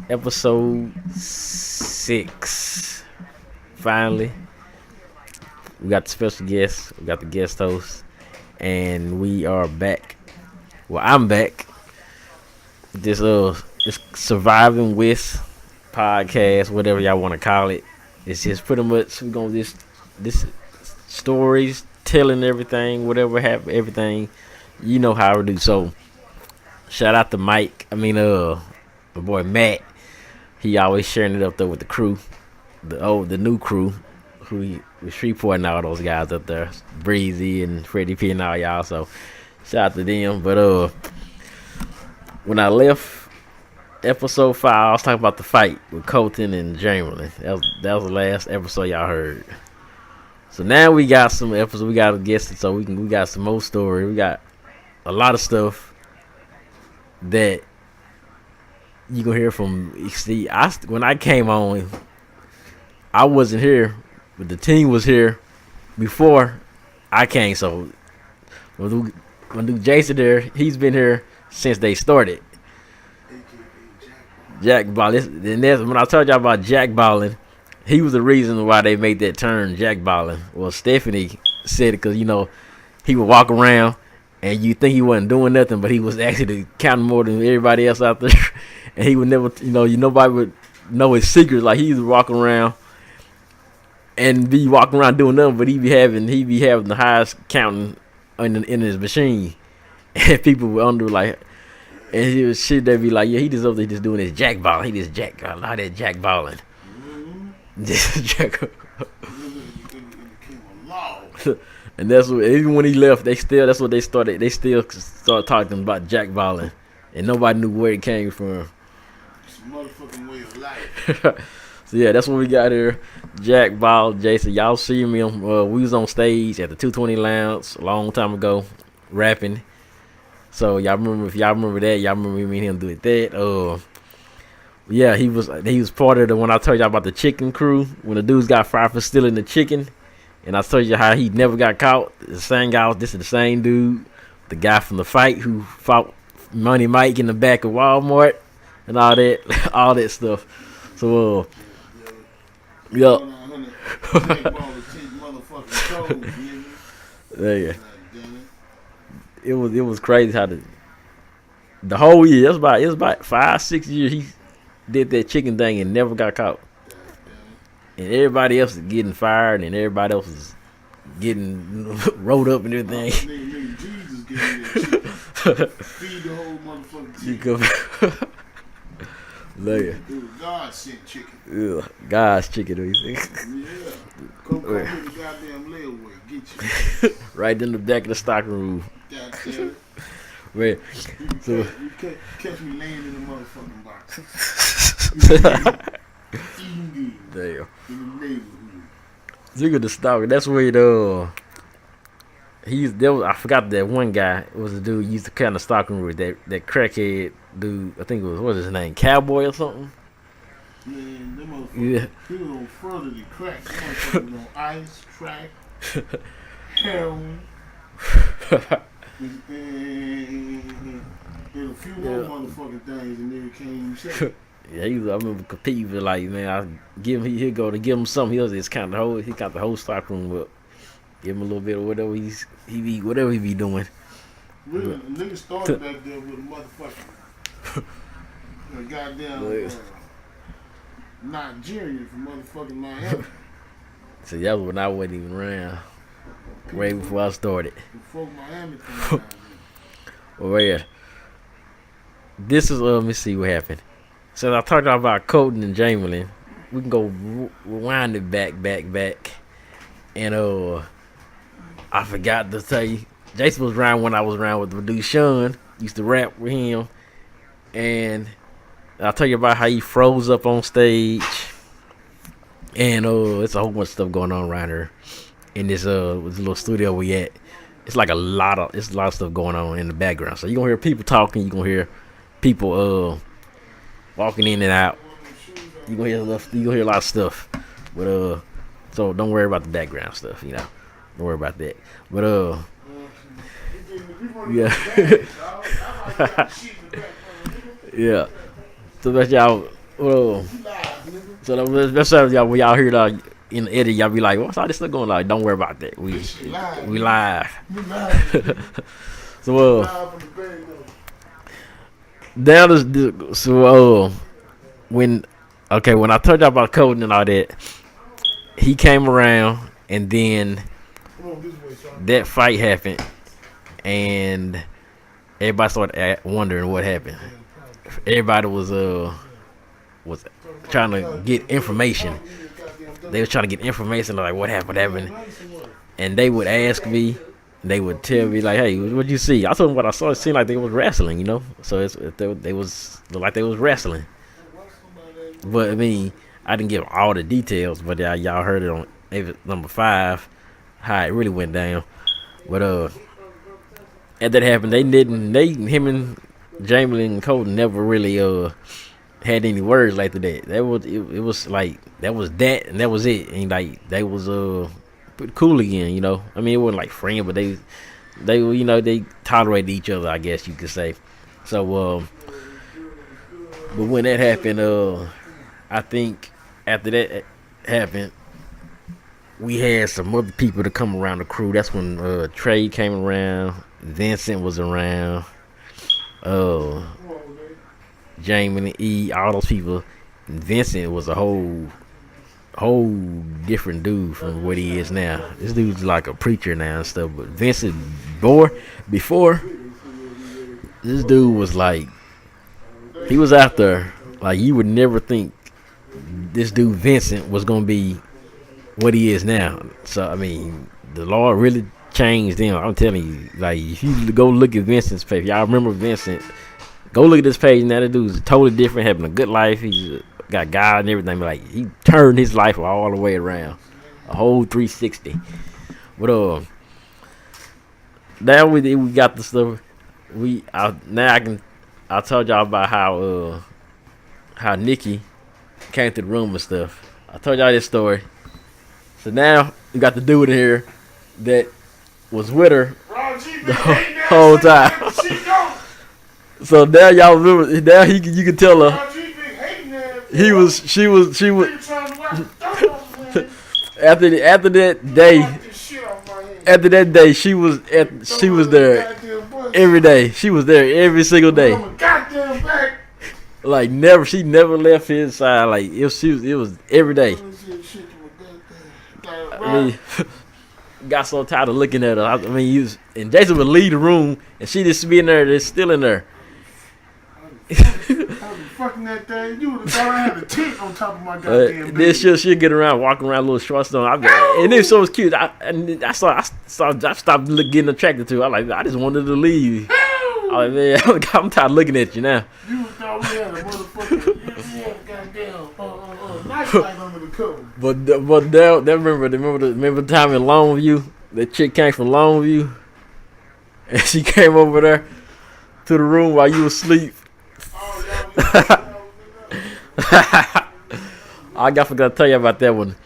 Episode 6. Finally, we got the special guest. We got the guest host, and we are back. Well, I'm back. This surviving with podcast, whatever y'all want to call it. It's just pretty much we're gonna this stories, telling everything, whatever happened, everything. You know how we do. So shout out to Mike. My boy Matt. He always sharing it up there with the crew, the new crew, who he was reporting all those guys up there, Breezy and Freddie P and all y'all. So shout out to them. But when I left episode 5, I was talking about the fight with Colton and Jammerlin. That was the last episode y'all heard. So now we got some episodes. We got a guest, so we got some more story. We got a lot of stuff that you gonna hear from. See, when I came on, I wasn't here, but the team was here before I came. So when dude Jason there, he's been here since they started. Jack Ballin. And that's when I told y'all about Jack Ballin. He was the reason why they made that turn, Jack Ballin. Well, Stephanie said it because he would walk around and you think he wasn't doing nothing, but he was actually counting more than everybody else out there. And he would never, nobody would know his secrets. Like he was walking around and be walking around doing nothing, but he be having the highest counting in his machine, and people would under like, and he was shit. They be like, yeah, he just up there just doing his jack balling. He just jack, a lot of that jack balling. Just jack. And that's what, even when he left, that's what they started. They still started talking about jack balling, and nobody knew where it came from. Motherfucking way of life. So yeah, that's what we got here. Jack Ball, Jason. Y'all see me we was on stage at the 220 Lounge a long time ago, rapping. So y'all remember that, y'all remember me and him doing that. Yeah, he was part of the when I told y'all about the chicken crew, when the dudes got fired for stealing the chicken. And I told you how he never got caught. The same guy, this is the same dude, the guy from the fight who fought Money Mike in the back of Walmart. And all that stuff. So, yeah. Yeah. It was crazy how the whole year. It was about 5-6 years he did that chicken thing and never got caught. And everybody else is getting fired, and everybody else is getting rolled up and everything. Jesus gave me that chicken. Feed the whole motherfucking chicken. Later. It was God sent chicken. Yeah, God's chicken. What you think? Yeah. Come with the goddamn layaway. Get you. Right in the back of the stock room. God damn it. Man, You can't catch me laying in the motherfucking box. Eating good. Damn. In the neighborhood. Look at the stock. That's where I forgot that one guy. It was a dude used to kind of stocking with that crackhead dude. I think it was, what was his name, Cowboy or something. Man, them motherfuckers. He was on further than crack. Them motherfuckers was on ice, crack, heroin, and a few more motherfucking things, and then it came shit. Yeah, I remember competing with, like, man, he'll go to give him something. He got the whole stock room up. Give him a little bit of whatever he be doing. Really, niggas started back there with a motherfucking goddamn Nigerian from motherfucking Miami. So that was when I wasn't even around. Way before I started. Before Miami came down. Well, yeah. This is let me see what happened. So I talked about Colton and Jammerlin. We can go rewind it back. And I forgot to tell you, Jason was around when I was around with the dude Sean. Used to rap with him. And I'll tell you about how he froze up on stage. And it's a whole bunch of stuff going on around here. In this little studio we at. It's like a lot of stuff going on in the background. So you're gonna hear people talking, you're gonna hear people walking in and out. You're gonna hear a lot of stuff. But so don't worry about the background stuff, Don't worry about that. But yeah. Yeah. So that's y'all. Well, so that's y'all. When y'all hear that in the edit, y'all be like, "What's all this stuff going on?" Like, don't worry about that. We live. So down this. So when I told y'all about coding and all that, he came around, and then that fight happened, and everybody started wondering what happened. Everybody was trying to get information. They was trying to get information like what happened, and they would ask me. They would tell me like, "Hey, what you see?" I told them what I saw. It seemed like they was wrestling, you know. So they was like they was wrestling. But I mean, I didn't give all the details, but y'all heard it on number 5 how it really went down. But after that happened, him and Jamie and Colton never really had any words like that. It was like that was that and that was it. And like they was pretty cool again, you know. I mean, it wasn't like friends, but they you know, they tolerated each other, I guess you could say. So but when that happened, I think after that happened, we had some other people to come around the crew. That's when Trey came around, Vincent was around, Jamie and E, all those people. And Vincent was a whole different dude from what he is now. This dude's like a preacher now and stuff. But Vincent before this dude was like, he was out there like you would never think this dude Vincent was gonna be what he is now. So I mean, the Lord really changed him. I'm telling you, like if you go look at Vincent's page, y'all remember Vincent? Go look at this page now. That dude's totally different, having a good life. He's got God and everything. But like he turned his life all the way around, a whole 360. But now we got the stuff. I told y'all about how Nikki came to the room and stuff. I told y'all this story. So now we got the dude in here that was with her the whole time. So now y'all remember. Now you can tell her she was after that day she was there every day. She was there every single day. Like she never left his side. Like it was every day. I mean, got so tired of looking at her. I mean, and Jason would leave the room, and she just be in there, just still in there. Fucking that thing, you would have thought I had a tent on top of my goddamn bed. Then she'll get around, walking around, little shorts on. And then so it was cute. I stopped getting attracted to her. I just wanted to leave. Oh man, I'm tired of looking at you now. You thought we had a motherfucking goddamn nice light under the cover. But remember the time in Longview, that chick came from Longview, and she came over there to the room while you were asleep. I forgot to tell you about that one.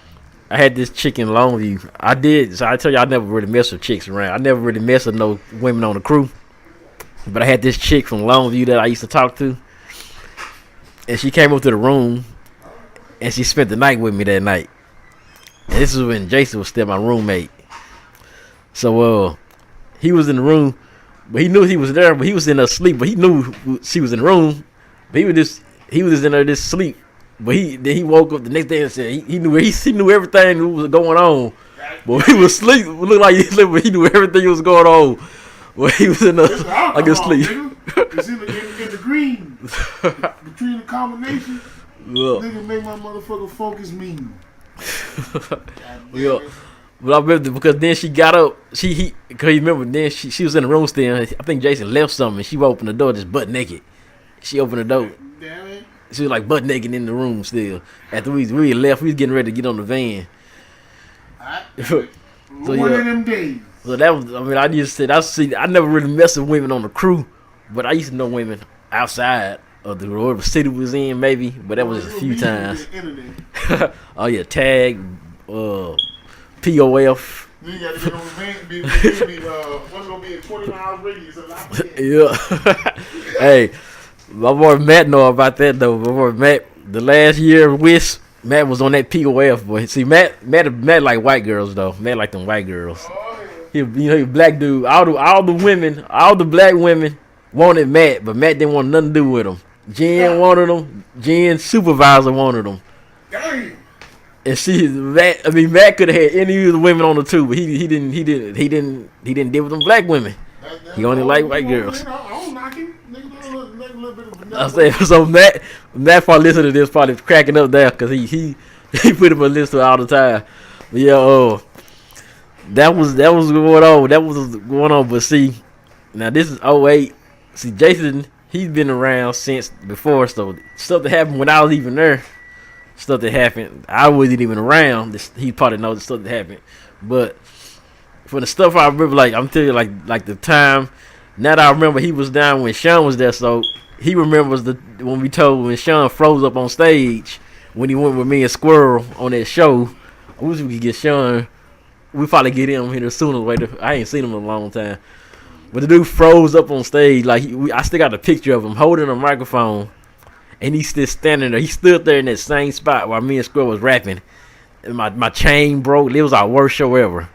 I had this chick in Longview. I tell you, I never really mess with chicks around. I never really mess with no women on the crew. But I had this chick from Longview that I used to talk to, and she came up to the room, and she spent the night with me that night. And this is when Jason was still my roommate. So he was in the room, but he knew he was there, but he was in there asleep. But he knew she was in the room, but he was just in there just asleep. But then he woke up the next day and said he knew everything that was going on. But he was asleep. It looked like he slept, but he knew everything that was going on. Well, he was in like asleep. It's in the green. Between the combination, nigga make my motherfucker focus mean. Yeah. But I remember because then she got up. Cause you remember then she was in the room still. I think Jason left something. And she opened the door just butt naked. She opened the door. Damn it. She was like butt naked in the room still. After we left, we was getting ready to get on the van. One of them days. So that was, I never really messed with women on the crew, but I used to know women outside of the city we was in, maybe, but that was a few times. Oh yeah, tag, POF. You gotta get on the van, what's gonna be a 20 miles radius of Yeah. Hey, My boy Matt know about that though. My boy Matt, the last year of Wish, Matt was on that POF boy. See, Matt like white girls though. Matt like them white girls. He a black dude. All the women, all the black women wanted Matt, but Matt didn't want nothing to do with him. Jen wanted him. Jen's supervisor wanted him. Damn. And Matt could have had any of the women on the two, but he didn't deal with them black women. He only liked white girls. I don't knock him. Nigga, a little bit of vanilla. I said so. Matt probably listen to this, probably cracking up there because he put him on list all the time. But yeah, that was going on. That was going on. But see, now this is '08. See, Jason, he's been around since before. So stuff that happened when I was even there. Stuff that happened, I wasn't even around. He probably knows the stuff that happened. But for the stuff I remember, like I'm telling you, like the time. Now that I remember, he was down when Sean was there. So he remembers when Sean froze up on stage when he went with me and Squirrel on that show. I wish we could get Sean. We probably get him here sooner or later. I ain't seen him in a long time. But the dude froze up on stage. Like I still got a picture of him holding a microphone, and he's still standing there. He stood there in that same spot while me and Squirrel was rapping. And my chain broke. It was our worst show ever.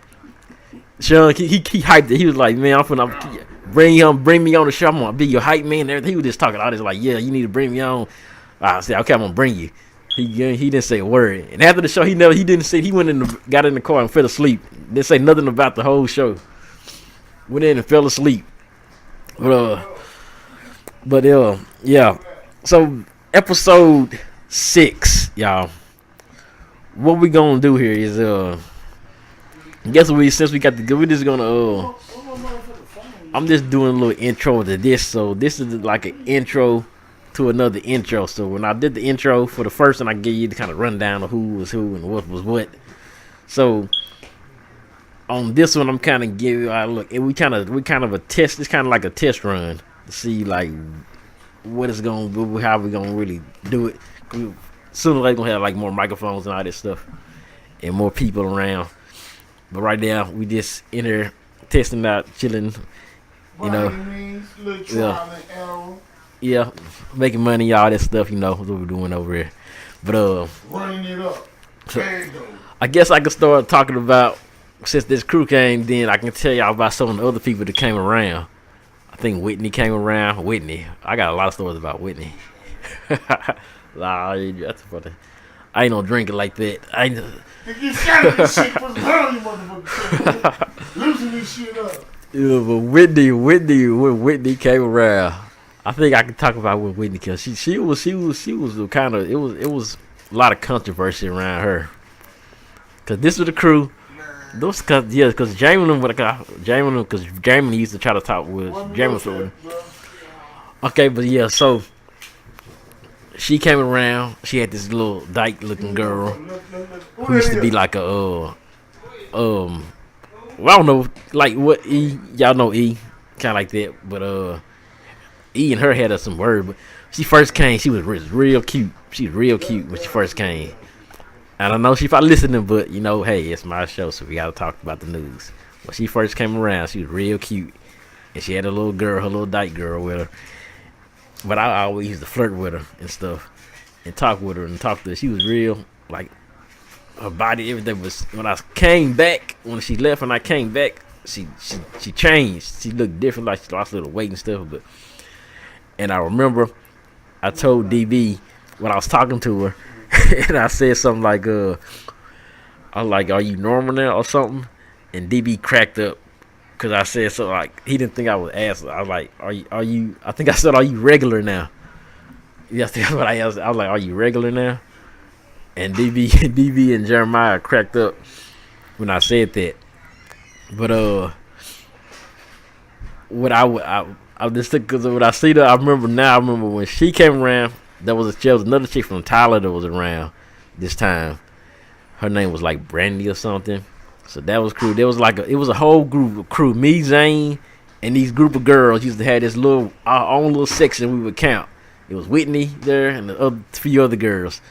Sean, he hyped it. He was like, "Man, I'm finna bring me on the show. I'm gonna be your hype man." And everything. He was just talking all this like, "Yeah, you need to bring me on." I said, "Okay, I'm gonna bring you." He didn't say a word. And after the show, he didn't say. He got in the car and fell asleep. Didn't say nothing about the whole show. Went in and fell asleep. But yeah. So episode 6, y'all. What we gonna do here is since we got the good, we're just gonna I'm just doing a little intro to this. So this is like an intro to another intro. So when I did the intro for the first one, I gave you the kind of rundown of who was who and what was what. So on this one, I'm kind of giving you a look, and we kind of a test. It's kind of like a test run to see like what it's gonna do, how we gonna really do it. Sooner or later, gonna have like more microphones and all this stuff, and more people around. But right now, we just in here testing out, chilling. You know, yeah, making money, all that stuff. You know what we're doing over here. But running it up. I guess I could start talking about, since this crew came, then I can tell y'all about some of the other people that came around. I think Whitney came around. I got a lot of stories about Whitney. That's funny. I ain't no drinker like that. You shouting this shit for the hell, you motherfucker. Losing this shit up. Yeah, but when Whitney came around, I think I can talk about when Whitney came. She was kind of, it was a lot of controversy around her. Cause this was the crew. Because Jamie used to try to talk with Jamie. Okay, but yeah, so she came around. She had this little dyke looking girl who used to be like a I don't know, like what y'all know kind of like that. But E and her had some word. But she first came, she was real cute. She was real cute when she first came. I don't know, she probably listening, but you know, hey, it's my show, so we gotta talk about the news. When she first came around, she was real cute, and she had a little girl, her little dyke girl with her. But I always used to flirt with her and stuff, and talk with her and talk to her. She was real, like her body, everything was. When I came back, when she left, and I came back, she changed. She looked different, like she lost a little weight and stuff. And I remember, I told DB when I was talking to her. And I said something like, I was like, "Are you normal now?" or something. And DB cracked up because I said something like, he didn't think I was asking. I was like, "Are you?" I think I said, "Are you regular now?" Yes, that's what I asked. I was like, "Are you regular now?" And DB and Jeremiah cracked up when I said that. But what I just because when I see that, I remember when she came around. There was another chick from Tyler that was around this time. Her name was like Brandy or something. So that was crew. There was it was a whole group of crew. Me, Zane, and these group of girls used to have this our own little section we would count. It was Whitney there and the few other girls.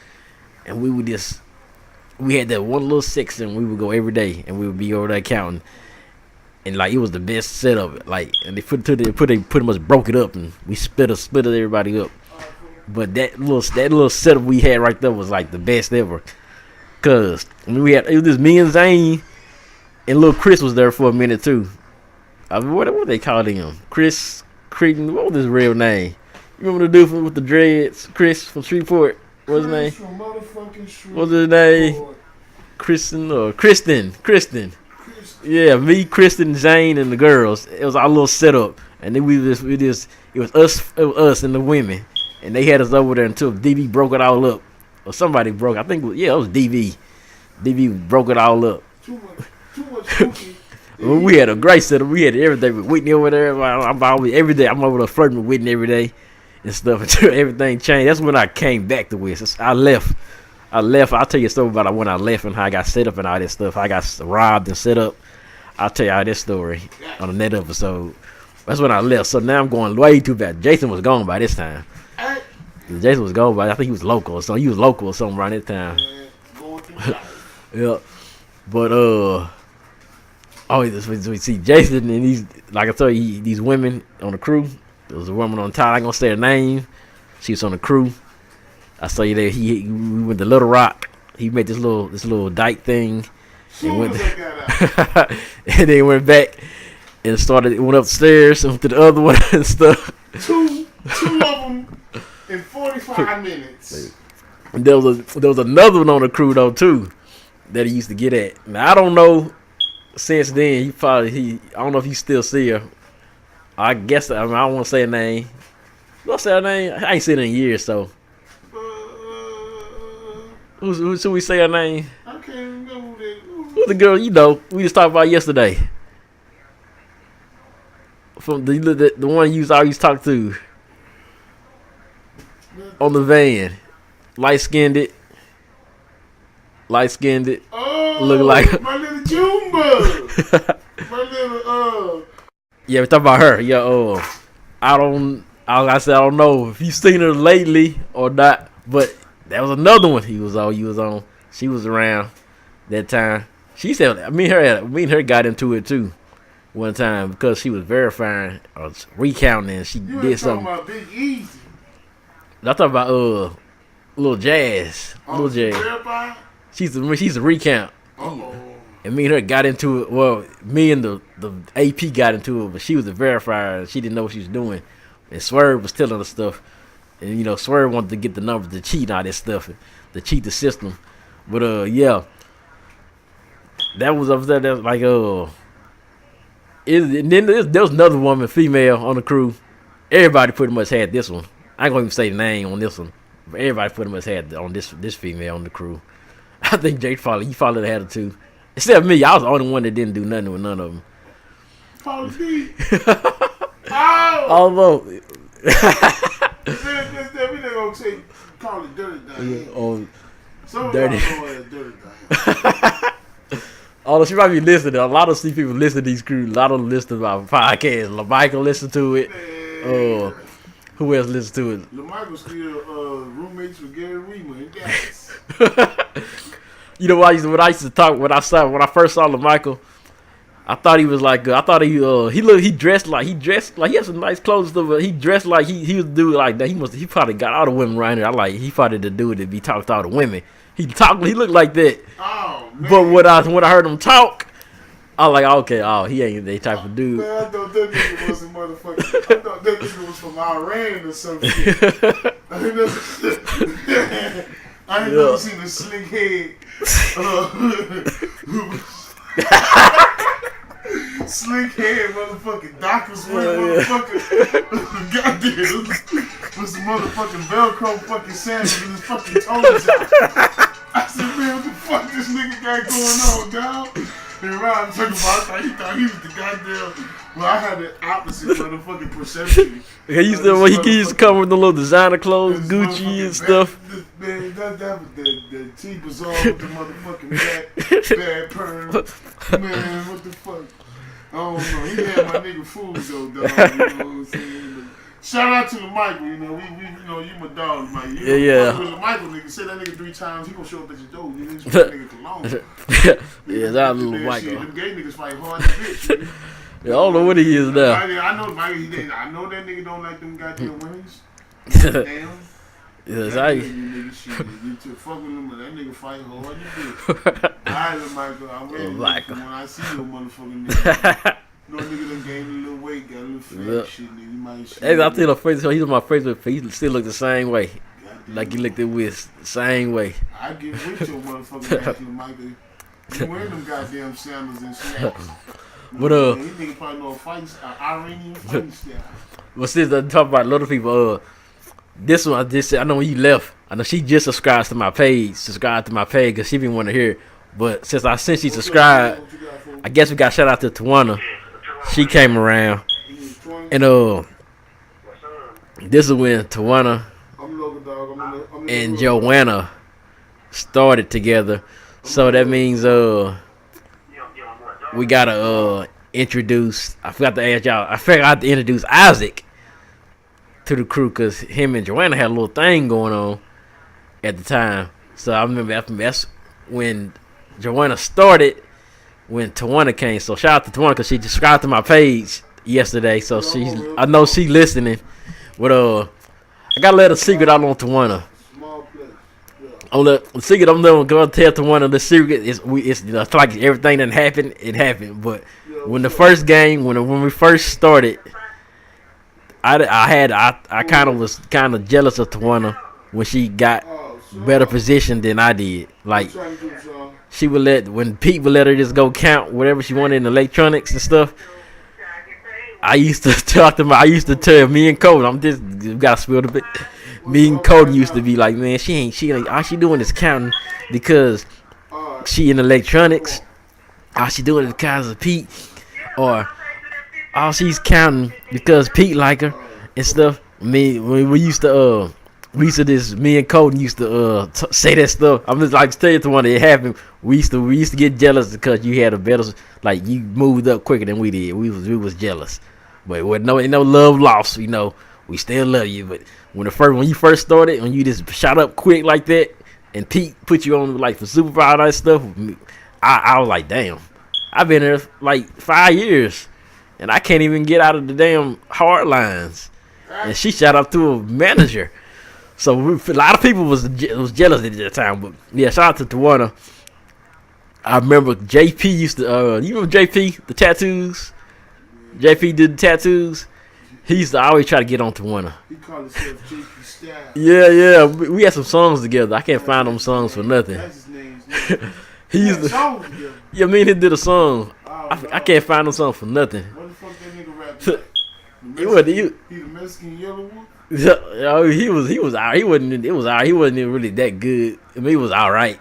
And we had that one little section we would go every day and we would be over there counting. and like it was the best setup. Like, and they pretty much broke it up, and we split everybody up. But that little setup we had right there was like the best ever. Cause I mean, it was just me and Zane, and little Chris was there for a minute too. I mean, what they called him? Chris Cretan. What was his real name? You remember the dude with the dreads? Chris from Shreveport. What's his name? What's his name? Kristen. Yeah, me, Kristen, Zane, and the girls. It was our little setup, and then it was us and the women, and they had us over there until DV broke it all up, or somebody broke. I think it was DV. DV broke it all up. Too much cookie. Well, we had a great setup. We had everything with Whitney over there. I'm always every day. I'm over there flirting with Whitney every day and stuff until everything changed. That's when I came back to West. I left. I'll tell you a story about when I left and how I got set up and all this stuff. I got robbed and set up. I'll tell you all this story on the next episode. That's when I left. So now I'm going way too bad. Jason was gone by this time. Jason was gone by. I think he was local. So he was local or something around that time. Yeah. But we see Jason and these, like I told you, these women on the crew. There was a woman on top. I ain't gonna say her name. She was on the crew. I saw you there. We went to Little Rock. He made this little dyke thing, and went and then went back and went upstairs and went to the other one and stuff. Two of them in 45 minutes. And there was another one on the crew though too that he used to get at. Now I don't know. Since then, I don't know if he still see her. I guess I don't want to say her name. Do I say her name? I ain't seen her in years, so. Who should we say her name? I can't remember who's the girl we just talked about yesterday? From the one you always talk to on the van, light skinned. Oh, look like my little Jumba. My little Yeah, we talk about her. Yeah, I don't know if you seen her lately or not, but that was another one he was on. She was around that time. She said me and her got into it too one time because she was verifying or recounting and she did something. About Big Easy. I talk about Little Jazz. Little Jazz. Verifying? She's a recount. Uh-oh. And me and her got into it. Well, me and the AP got into it, but she was a verifier. She didn't know what she was doing. And Swerve was telling her stuff. And, Swerve wanted to get the numbers to cheat and all that stuff, to cheat the system. But, yeah. That was up there. That was like, and then there was another woman, female, on the crew. Everybody pretty much had this one. I ain't going to even say the name on this one. But everybody pretty much had on this female on the crew. I think Jake followed had her too. Except me, I was the only one that didn't do nothing with none of them. Pauly D. Oh! Although. We not gonna say call it Dirty Diane. Dirty. Dirty Diane. Although she might be listening. A lot of people listen to these crews. A lot of them listen to our podcast. LaMichael listen to it. Who else listens to it? LaMichael still roommates with Gary Weaver and Dallas. You know what I used to talk when I first saw LaMichael, I thought he was like he dressed like he had some nice clothes and stuff, but he dressed like he was dude like that. He probably got all the women around here. He probably the dude that be talking to all the women. He looked like that. Oh man. But when I heard him talk, I was like, okay, he ain't that type of dude. Man, I thought that nigga was a motherfucker. I thought that nigga was from Iran or something. I ain't never seen a slick head. Slick head, motherfucking Dockers wear, motherfucker. Goddamn. With some motherfucking Velcro fucking sandals and his fucking toes out. I said, man, what the fuck this nigga got going on, dog? And Ryan talking about, he thought he was the goddamn. Well, I had the opposite motherfucking perception. He used to come with the little designer clothes, Gucci and stuff. Man, that was the T-Bazaar with the motherfucking bad perm. Man, what the fuck? I don't know. He had my nigga fooled though, dog. You know what I'm saying? Shout out to the Michael, you know, you my dog, Mike. Yeah. The Michael nigga, say that nigga 3 times, he gonna show up at your door. You niggas that nigga cologne. Yeah, that little Michael. Them gay niggas fight hard as bitch. Yeah, I don't know what he is now. I know Michael, I know that nigga don't like them goddamn women's. Damn. Yes, you took fuck with him, but that nigga fight hard as bitch. Alright, Michael, I'm ready. When I see your motherfucking nigga. No nigga done gained a little weight, got a little fat shit, nigga. You might shit. Hey, I tell you the face, he's my favorite. He still look the same way. Like he looked at Wiz, the same way. I get with your motherfucking ass, Michael. You wearing them goddamn sandals and slacks. But he nigga probably know a fight, Iranian fighting style. Well, since I talk about little people, this one I just said, I know when you left, I know she just subscribed to my page, because she didn't want to hear it. But since she subscribed, I guess we got shout out to Tawana. She came around, and this is when Tawana and Joanna started together. So that means we gotta introduce. I forgot to ask y'all. I forgot to introduce Isaac to the crew because him and Joanna had a little thing going on at the time. So I remember that's when Joanna started. When Tawana came, so shout out to Tawana because she subscribed to my page yesterday. So I know she listening. But I gotta let a secret out on Tawana. On the secret, I'm gonna tell Tawana the secret is it's like everything that happened, it happened. But when the first game, when we first started, I kind of was jealous of Tawana when she got better position than I did. Like. She would when Pete would let her just go count whatever she wanted in electronics and stuff. I used to tell me and Cody, you gotta spill the bit. Me and Cody used to be like, man, she ain't, all she doing is counting because she in electronics. All she doing is because of Pete. Or all she's counting because Pete like her and stuff. Me and Cody used to say that stuff. I'm just like tell you the one that it happened. We used to get jealous because you had a better, like you moved up quicker than we did. We was jealous, but with no love lost. You know, we still love you. But when you first started, when you just shot up quick like that, and Pete put you on like for supervisor and stuff, I was like, damn, I've been there like 5 years, and I can't even get out of the damn hard lines. And she shot up to a manager. So a lot of people was jealous at that time, but yeah, shout out to Tawana. I remember JP used to. You remember JP the tattoos? JP did the tattoos. He used to always try to get on Tawana. He called himself JP Style. Yeah. We had some songs together. I can't find them songs for nothing. That's his name. He used to. Yeah, me and him did a song. I can't find them songs for nothing. What the fuck that nigga rap? He the Mexican yellow one. Yeah, he was alright. He wasn't even really that good. I mean, he was alright,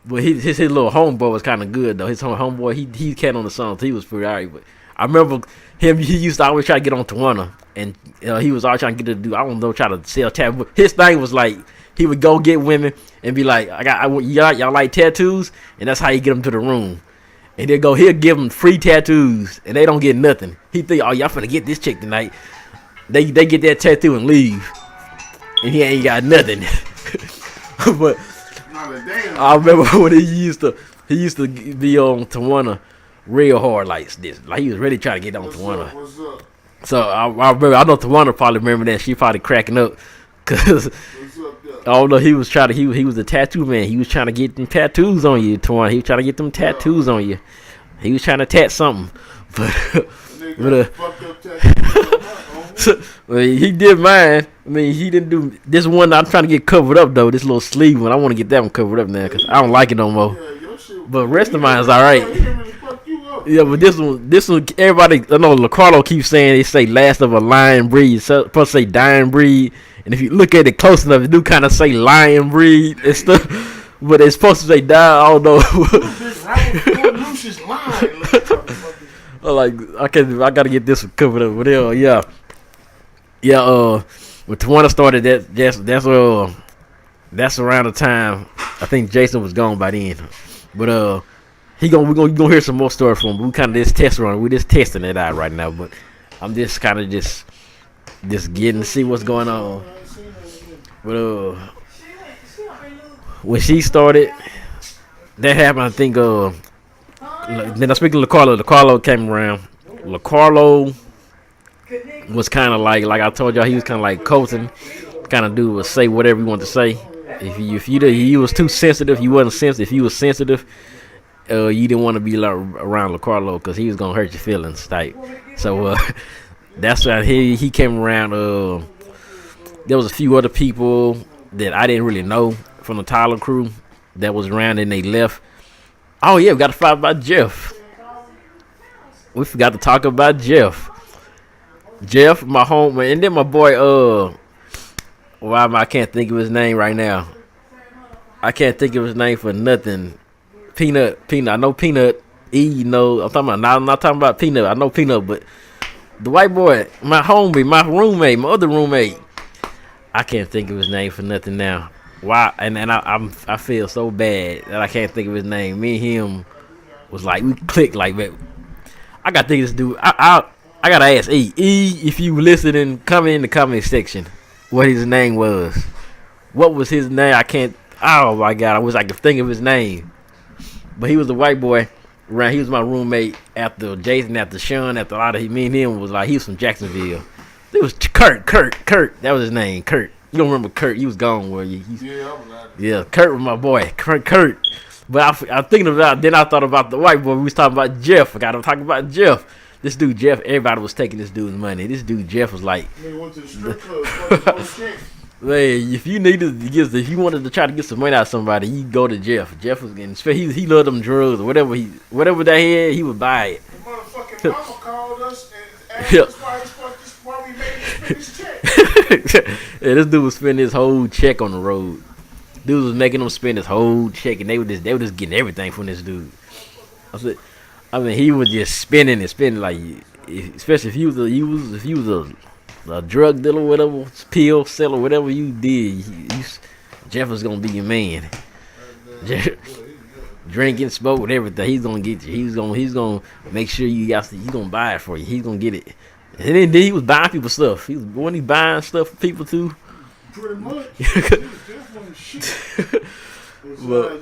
but his little homeboy was kind of good though. His homeboy he came on the song, so he was pretty alright. But I remember him. He used to always try to get on Tawana, and he was always trying to get her to do. I don't know, try to sell tattoos. His thing was like he would go get women and be like, y'all like tattoos, and that's how he get them to the room. And he'll give them free tattoos, and they don't get nothing. He think, oh, y'all finna get this chick tonight. They get that tattoo and leave, and he ain't got nothing. But I remember when he used to be on Tawana real hard like this. Like he was really trying to get on Tawana. What's up? So I remember. I know Tawana probably remember that. She probably cracking up because I don't know. He was a tattoo man. He was trying to get them tattoos on you, Tawana. He was trying to get them tattoos on you. He was trying to tat something, but. Well, he did mine. I mean, he didn't do this one. I'm trying to get covered up though. This little sleeve one. I want to get that one covered up now because I don't like it no more. But rest of mine is all right. Yeah, but this one, everybody. I know Lacarlo keeps saying they say last of a lion breed. So, supposed to say dying breed. And if you look at it close enough, it do kind of say lion breed and stuff. But it's supposed to say die. I don't know. I gotta get this one covered up. But when Tawana started, that's around the time I think Jason was gone by then. But we're gonna hear some more stories from him. We kind of just test run. We're just testing it out right now. But I'm just kind of just getting to see what's going on. But when she started, that happened. I think. Then I speak to LaCarlo. LaCarlo came around. LaCarlo was kind of like I told y'all, he was kind of like Colton, kind of dude would say whatever he wanted to say. If he was too sensitive, he wasn't sensitive. If he was sensitive, you didn't want to be like around LaCarlo because he was gonna hurt your feelings, type. So that's why he came around. There was a few other people that I didn't really know from the Tyler crew that was around, and they left. Oh yeah, we got to talk about Jeff. We forgot to talk about Jeff. Jeff, my homie, and then my boy. I can't think of his name right now. I can't think of his name for nothing. Peanut. I know Peanut. I'm talking about. I'm not talking about Peanut. I know Peanut, but the white boy, my homie, my roommate, my other roommate. I can't think of his name for nothing now. Why? And I feel so bad that I can't think of his name. Me and him was like, we clicked like that. I gotta think of this dude. I gotta ask E. If you listening, come in the comment section. What his name was? What was his name? I can't. Oh my God! I wish I could think of his name. But he was the white boy. Right? He was my roommate after Jason, after Sean, after a lot of me and him was like he was from Jacksonville. It was Kurt. That was his name, Kurt. You don't remember Kurt? He was gone, were you? Yeah, Kurt was my boy, Kurt. But I'm thinking about. Then I thought about the white boy. We was talking about Jeff. I got to talk about Jeff. This dude Jeff. Everybody was taking this dude's money. This dude Jeff was like. They went to the strip club. Man, if you wanted to try to get some money out of somebody, you go to Jeff. Jeff was getting. He loved them drugs or whatever they had, he would buy it. The motherfucking mama called us and asked us why we made this check. Yeah, this dude was spending his whole check on the road. Dude was making them spend his whole check, and they were just getting everything from this dude. I mean, he was just spending like, especially if he was a drug dealer, whatever, pill seller, whatever you did, Jeff was gonna be your man. Drinking, smoking, everything. He's gonna get you. He's gonna make sure he's gonna buy it for you. He's gonna get it. And then he was buying people stuff. Wasn't he buying stuff for people too? Pretty much. Definitely shit. Well,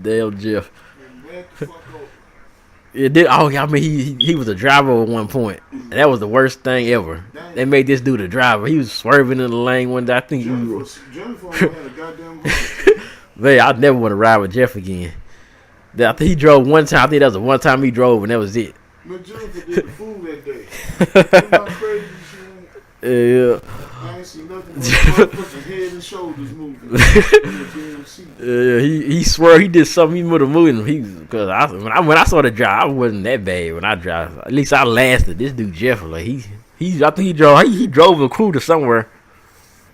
Dale Jeff. I mean, he was a driver at one point. That was the worst thing ever. They made this dude a driver. He was swerving in the lane one day. I think Jennifer had a goddamn man, I'd never want to ride with Jeff again. I think he drove one time. I think that was the one time he drove, and that was it. But Jennifer did the food that day. Crazy Yeah. I ain't seen nothing but head and shoulders moving. Yeah, he swear he did something. He would have moved him. Because when I saw the drive, I wasn't that bad when I drive. At least I lasted. This dude Jeff, like I think he drove a crew to somewhere,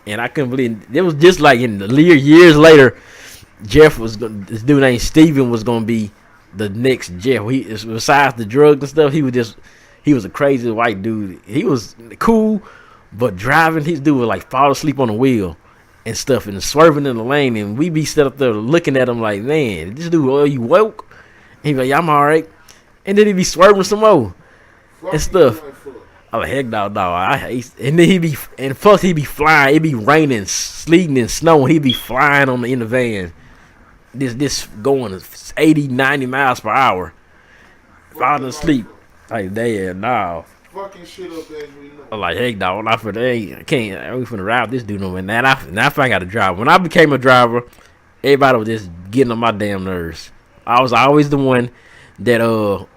and I couldn't believe it. It was just like in the years later, this dude named Steven was gonna be the next Jeff. Besides the drugs and stuff, he was a crazy white dude. He was cool. But driving, his dude would like fall asleep on the wheel and stuff and swerving in the lane. And we be set up there looking at him like, man, this dude, you woke? And he be like, yeah, I'm all right. And then he be swerving some more and stuff. I'm like, heck no. And then plus he be flying. It be raining, sleeting, and snowing. He be flying in the van. This going 80, 90 miles per hour. Falling asleep. Like, damn, no. Fucking shit up as we know. I'm like, hey, dog, I ain't finna ride with this dude no more. Now I finally got to drive. When I became a driver, everybody was just getting on my damn nerves. I was always the one that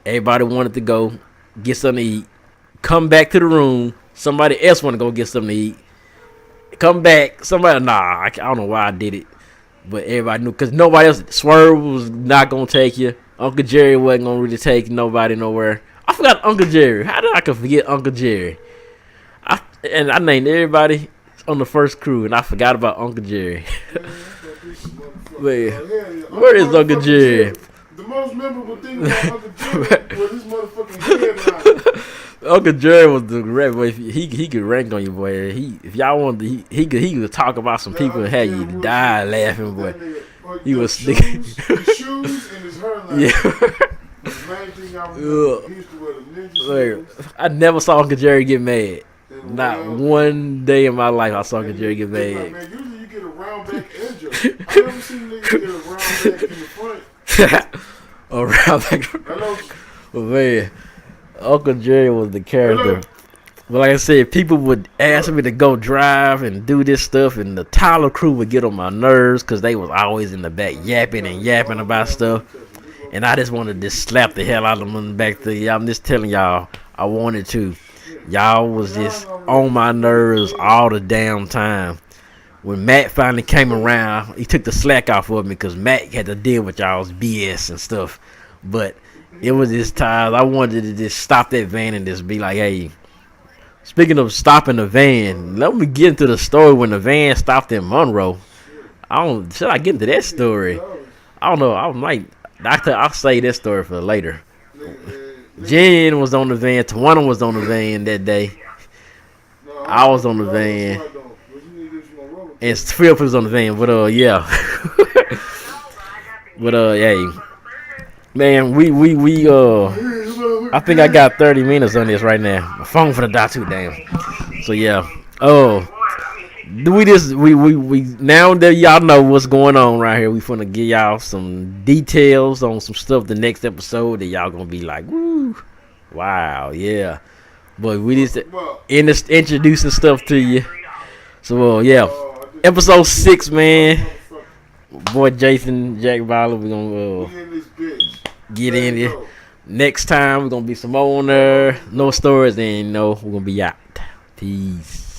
everybody wanted to go get something to eat, come back to the room, somebody else want to go get something to eat, come back, I don't know why I did it, but everybody knew, because nobody else, Swerve was not going to take you, Uncle Jerry wasn't going to really take nobody nowhere. I forgot Uncle Jerry. How did I forget Uncle Jerry? I named everybody on the first crew, and I forgot about Uncle Jerry. Man, where is Uncle Jerry? The most memorable thing about Uncle Jerry was his motherfucking headline. Uncle Jerry was the great boy. He could rank on you, boy. If y'all wanted, he could talk about some people and have you die laughing, boy. He was sticking his shoes and his hairline. Yeah. The main thing I remember, he used to wear the ninja Like, I never saw Uncle Jerry get mad. And Not round one day in my life I saw Uncle back. Jerry get It's like, mad. man, usually you get a round back edge. I never seen niggas get a round back in the front. Around like, Hello. but man, Uncle Jerry was the character. Hello. But like I said, people would ask me to go drive and do this stuff, and the Tyler crew would get on my nerves because they was always in the back yapping and yapping about stuff. And I just wanted to slap the hell out of them in the back there. I'm just telling y'all, I wanted to. Y'all was just on my nerves all the damn time. When Matt finally came around, he took the slack off of me because Matt had to deal with y'all's BS and stuff. But it was just times I wanted to just stop that van and just be like, hey, speaking of stopping the van, let me get into the story when the van stopped in Monroe. Should I get into that story? I don't know. I'll say that story for later. Jen was on the van. Tawana was on the van that day. I was on the van. And Philip was on the van. But yeah. But hey, man, I think I got 30 minutes on this right now. My phone finna die too, damn. So yeah. We now that y'all know what's going on right here, we finna give y'all some details on some stuff the next episode that y'all gonna be like, woo, wow, yeah. But we just introducing stuff to you. So yeah, episode 6, man. Boy Jason Jack Ballin, we gonna get in it. Next time we're gonna be some more on there, no stories, and we're gonna be out. Peace.